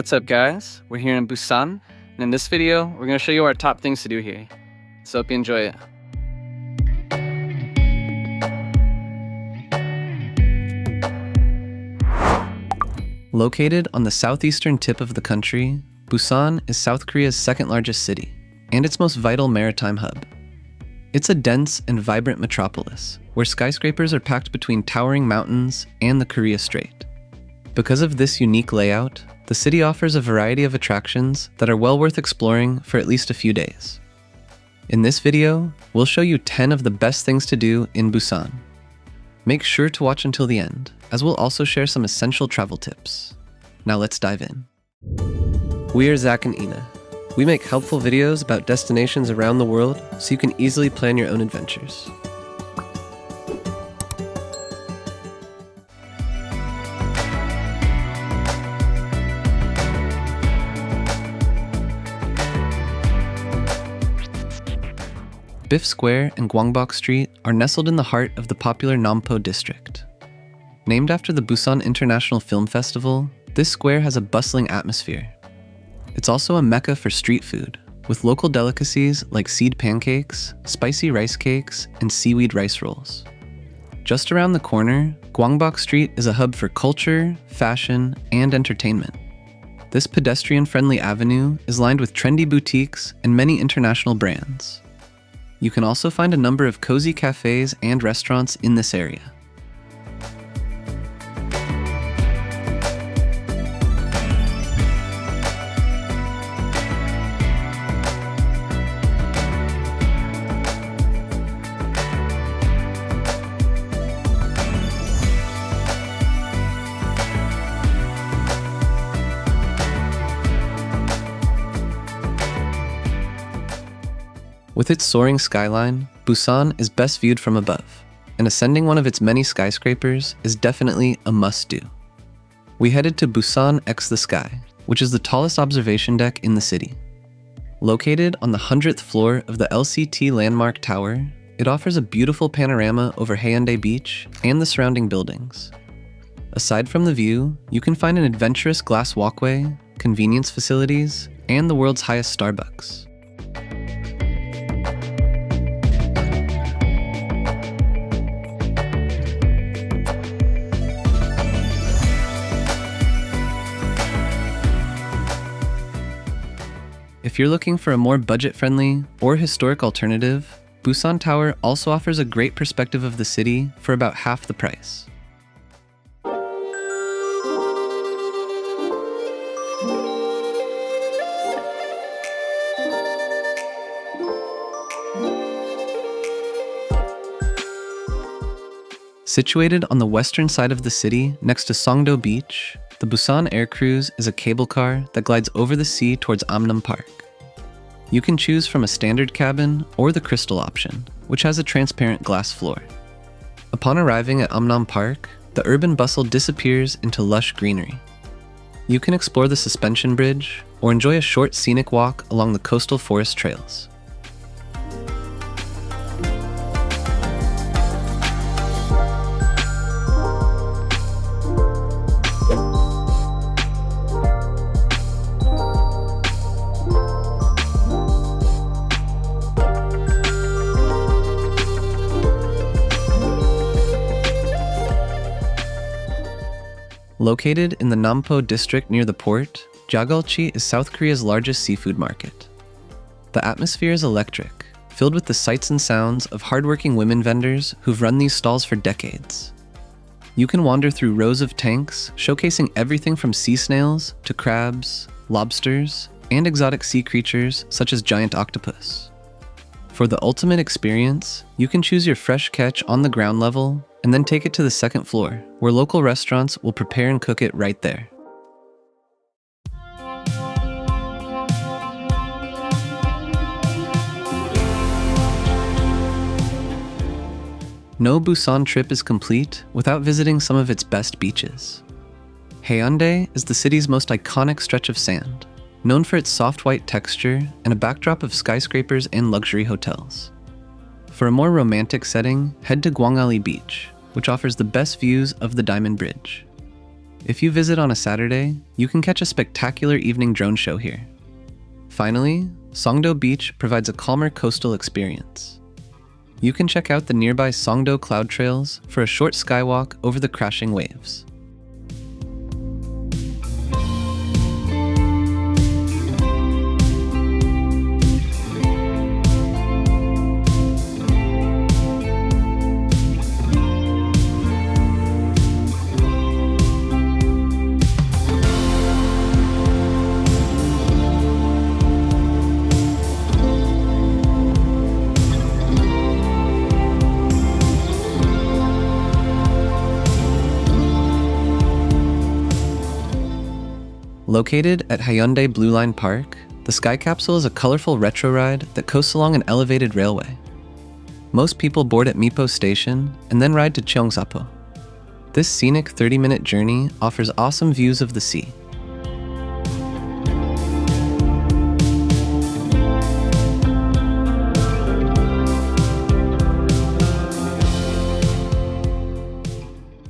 What's up guys, we're here in Busan, and in this video, we're going to show you our top things to do here. So hope you enjoy it. Located on the southeastern tip of the country, Busan is South Korea's second largest city, and its most vital maritime hub. It's a dense and vibrant metropolis, where skyscrapers are packed between towering mountains and the Korea Strait. Because of this unique layout, the city offers a variety of attractions that are well worth exploring for at least a few days. In this video, we'll show you 10 of the best things to do in Busan. Make sure to watch until the end, as we'll also share some essential travel tips. Now let's dive in. We are Zach and Ina. We make helpful videos about destinations around the world so you can easily plan your own adventures. BIFF Square and Gwangbok Street are nestled in the heart of the popular Nampo district. Named after the Busan International Film Festival, this square has a bustling atmosphere. It's also a mecca for street food, with local delicacies like seed pancakes, spicy rice cakes, and seaweed rice rolls. Just around the corner, Gwangbok Street is a hub for culture, fashion, and entertainment. This pedestrian-friendly avenue is lined with trendy boutiques and many international brands. You can also find a number of cozy cafes and restaurants in this area. With its soaring skyline, Busan is best viewed from above, and ascending one of its many skyscrapers is definitely a must-do. We headed to BUSAN X The SKY, which is the tallest observation deck in the city. Located on the 100th floor of the LCT Landmark Tower, it offers a beautiful panorama over Haedong Beach and the surrounding buildings. Aside from the view, you can find an adventurous glass walkway, convenience facilities, and the world's highest Starbucks. If you're looking for a more budget-friendly or historic alternative, Busan Tower also offers a great perspective of the city for about half the price. Situated on the western side of the city next to Songdo Beach, the Busan Air Cruise is a cable car that glides over the sea towards Amnam Park. You can choose from a standard cabin or the crystal option, which has a transparent glass floor. Upon arriving at Amnam Park, the urban bustle disappears into lush greenery. You can explore the suspension bridge or enjoy a short scenic walk along the coastal forest trails. Located in the Nampo district near the port, Jagalchi is South Korea's largest seafood market. The atmosphere is electric, filled with the sights and sounds of hardworking women vendors who've run these stalls for decades. You can wander through rows of tanks, showcasing everything from sea snails to crabs, lobsters, and exotic sea creatures such as giant octopus. For the ultimate experience, you can choose your fresh catch on the ground level and then take it to the second floor, where local restaurants will prepare and cook it right there. No Busan trip is complete without visiting some of its best beaches. Haedong is the city's most iconic stretch of sand, known for its soft white texture and a backdrop of skyscrapers and luxury hotels. For a more romantic setting, head to Gwangbok Beach, which offers the best views of the Diamond Bridge. If you visit on a Saturday, you can catch a spectacular evening drone show here. Finally, Songdo Beach provides a calmer coastal experience. You can check out the nearby Songdo cloud trails for a short skywalk over the crashing waves. Located at Haedong Blue Line Park, the Sky Capsule is a colorful retro ride that coasts along an elevated railway. Most people board at Mipo Station and then ride to Gyeongju. This scenic 30-minute journey offers awesome views of the sea.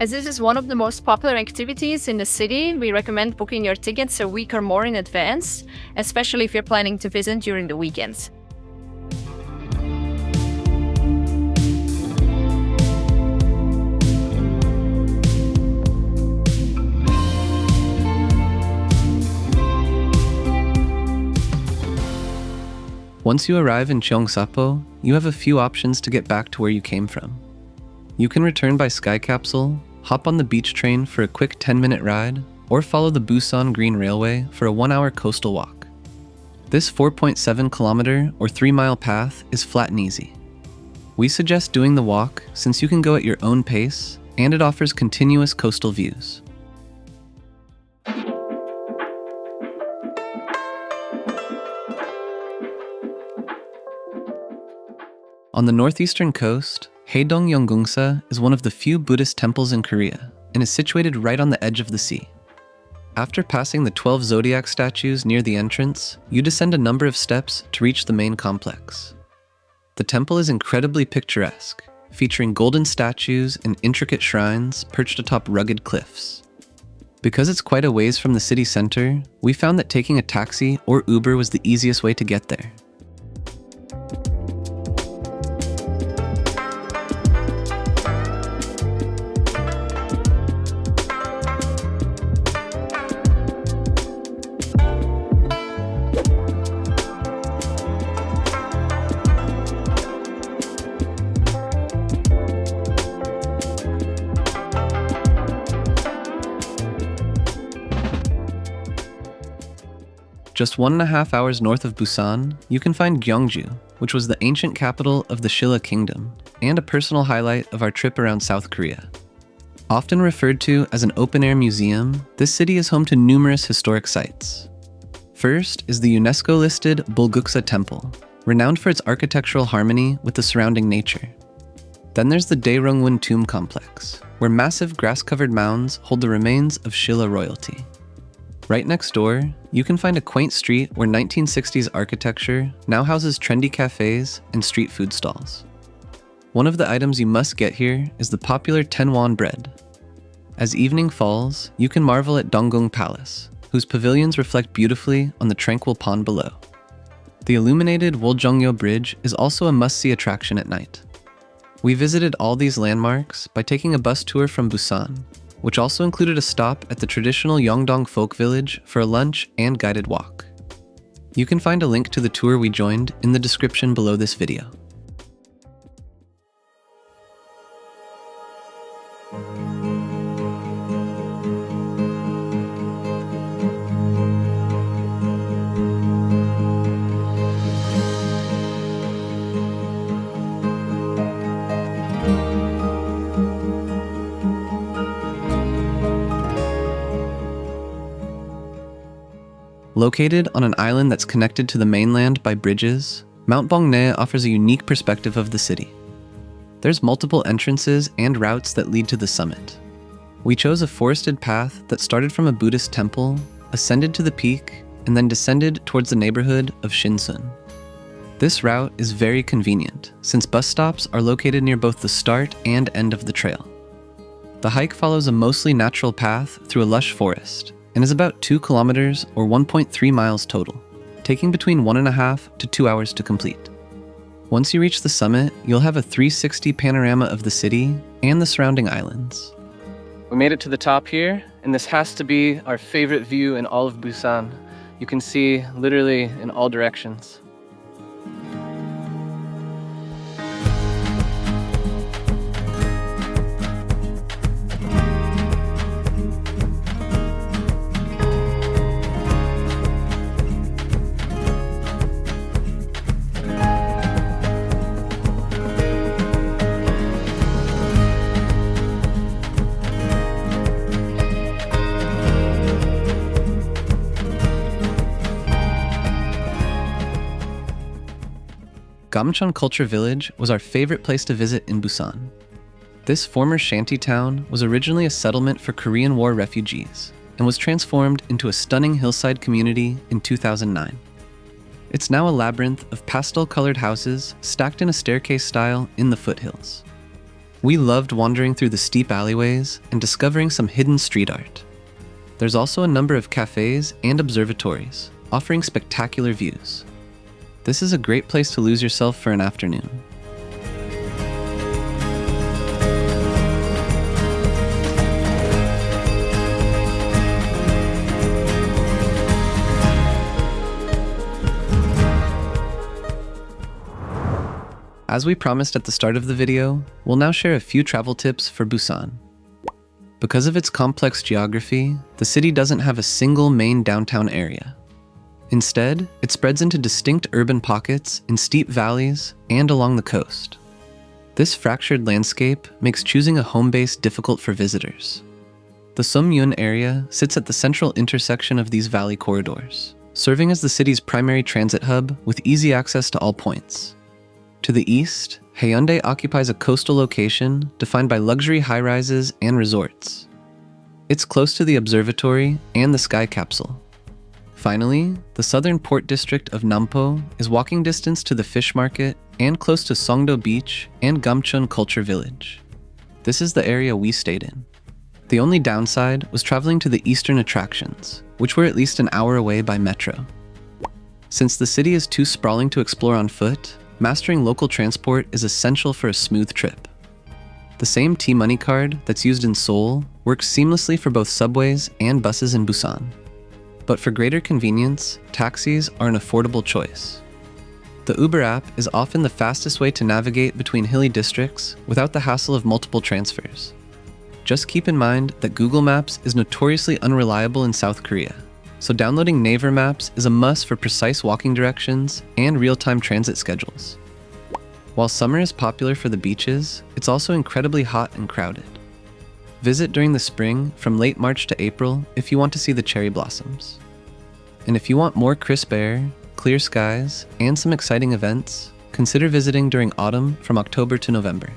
As this is one of the most popular activities in the city, we recommend booking your tickets a week or more in advance, especially if you're planning to visit during the weekends. Once you arrive in Gyeongju, you have a few options to get back to where you came from. You can return by Sky Capsule, hop on the beach train for a quick 10-minute ride, or follow the Busan Green Railway for a 1-hour coastal walk. This 4.7-kilometer or 3-mile path is flat and easy. We suggest doing the walk since you can go at your own pace and it offers continuous coastal views. On the northeastern coast, Haedong Yonggungsa is one of the few Buddhist temples in Korea and is situated right on the edge of the sea. After passing the 12 zodiac statues near the entrance, you descend a number of steps to reach the main complex. The temple is incredibly picturesque, featuring golden statues and intricate shrines perched atop rugged cliffs. Because it's quite a ways from the city center, we found that taking a taxi or Uber was the easiest way to get there. Just 1.5 hours north of Busan, you can find Gyeongju, which was the ancient capital of the Shilla Kingdom, and a personal highlight of our trip around South Korea. Often referred to as an open-air museum, this city is home to numerous historic sites. First is the UNESCO-listed Bulguksa Temple, renowned for its architectural harmony with the surrounding nature. Then there's the Daerongun Tomb Complex, where massive grass-covered mounds hold the remains of Shilla royalty. Right next door, you can find a quaint street where 1960s architecture now houses trendy cafes and street food stalls. One of the items you must get here is the popular tenwon bread. As evening falls, you can marvel at Donggung Palace, whose pavilions reflect beautifully on the tranquil pond below. The illuminated Woljongyo Bridge is also a must-see attraction at night. We visited all these landmarks by taking a bus tour from Busan, which also included a stop at the traditional Yeongdong folk village for a lunch and guided walk. You can find a link to the tour we joined in the description below this video. Located on an island that's connected to the mainland by bridges, Mount Bongnae offers a unique perspective of the city. There's multiple entrances and routes that lead to the summit. We chose a forested path that started from a Buddhist temple, ascended to the peak, and then descended towards the neighborhood of Shinsun. This route is very convenient, since bus stops are located near both the start and end of the trail. The hike follows a mostly natural path through a lush forest and is about 2 kilometers or 1.3 miles total, taking between 1.5 to 2 hours to complete. Once you reach the summit, you'll have a 360 panorama of the city and the surrounding islands. We made it to the top here, and this has to be our favorite view in all of Busan. You can see literally in all directions. Gamcheon Culture Village was our favorite place to visit in Busan. This former shanty town was originally a settlement for Korean War refugees and was transformed into a stunning hillside community in 2009. It's now a labyrinth of pastel-colored houses stacked in a staircase style in the foothills. We loved wandering through the steep alleyways and discovering some hidden street art. There's also a number of cafes and observatories, offering spectacular views. This is a great place to lose yourself for an afternoon. As we promised at the start of the video, we'll now share a few travel tips for Busan. Because of its complex geography, the city doesn't have a single main downtown area. Instead, it spreads into distinct urban pockets in steep valleys and along the coast. This fractured landscape makes choosing a home base difficult for visitors. The Seomyun area sits at the central intersection of these valley corridors, serving as the city's primary transit hub with easy access to all points. To the east, Haedong occupies a coastal location defined by luxury high-rises and resorts. It's close to the observatory and the sky capsule. Finally, the southern port district of Nampo is walking distance to the fish market and close to Songdo Beach and Gamcheon Culture Village. This is the area we stayed in. The only downside was traveling to the eastern attractions, which were at least an hour away by metro. Since the city is too sprawling to explore on foot, mastering local transport is essential for a smooth trip. The same T-Money card that's used in Seoul works seamlessly for both subways and buses in Busan. But for greater convenience, taxis are an affordable choice. The Uber app is often the fastest way to navigate between hilly districts without the hassle of multiple transfers. Just keep in mind that Google Maps is notoriously unreliable in South Korea, so downloading Naver Maps is a must for precise walking directions and real-time transit schedules. While summer is popular for the beaches, it's also incredibly hot and crowded. Visit during the spring from late March to April if you want to see the cherry blossoms. And if you want more crisp air, clear skies, and some exciting events, consider visiting during autumn from October to November.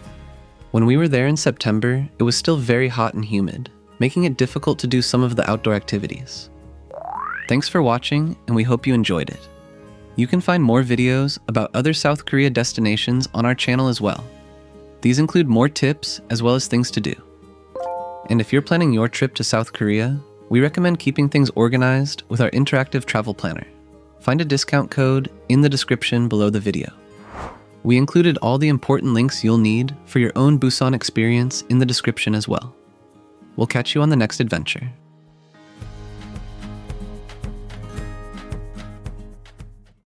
When we were there in September, it was still very hot and humid, making it difficult to do some of the outdoor activities. Thanks for watching, and we hope you enjoyed it. You can find more videos about other South Korea destinations on our channel as well. These include more tips as well as things to do. And if you're planning your trip to South Korea, we recommend keeping things organized with our interactive travel planner. Find a discount code in the description below the video. We included all the important links you'll need for your own Busan experience in the description as well. We'll catch you on the next adventure.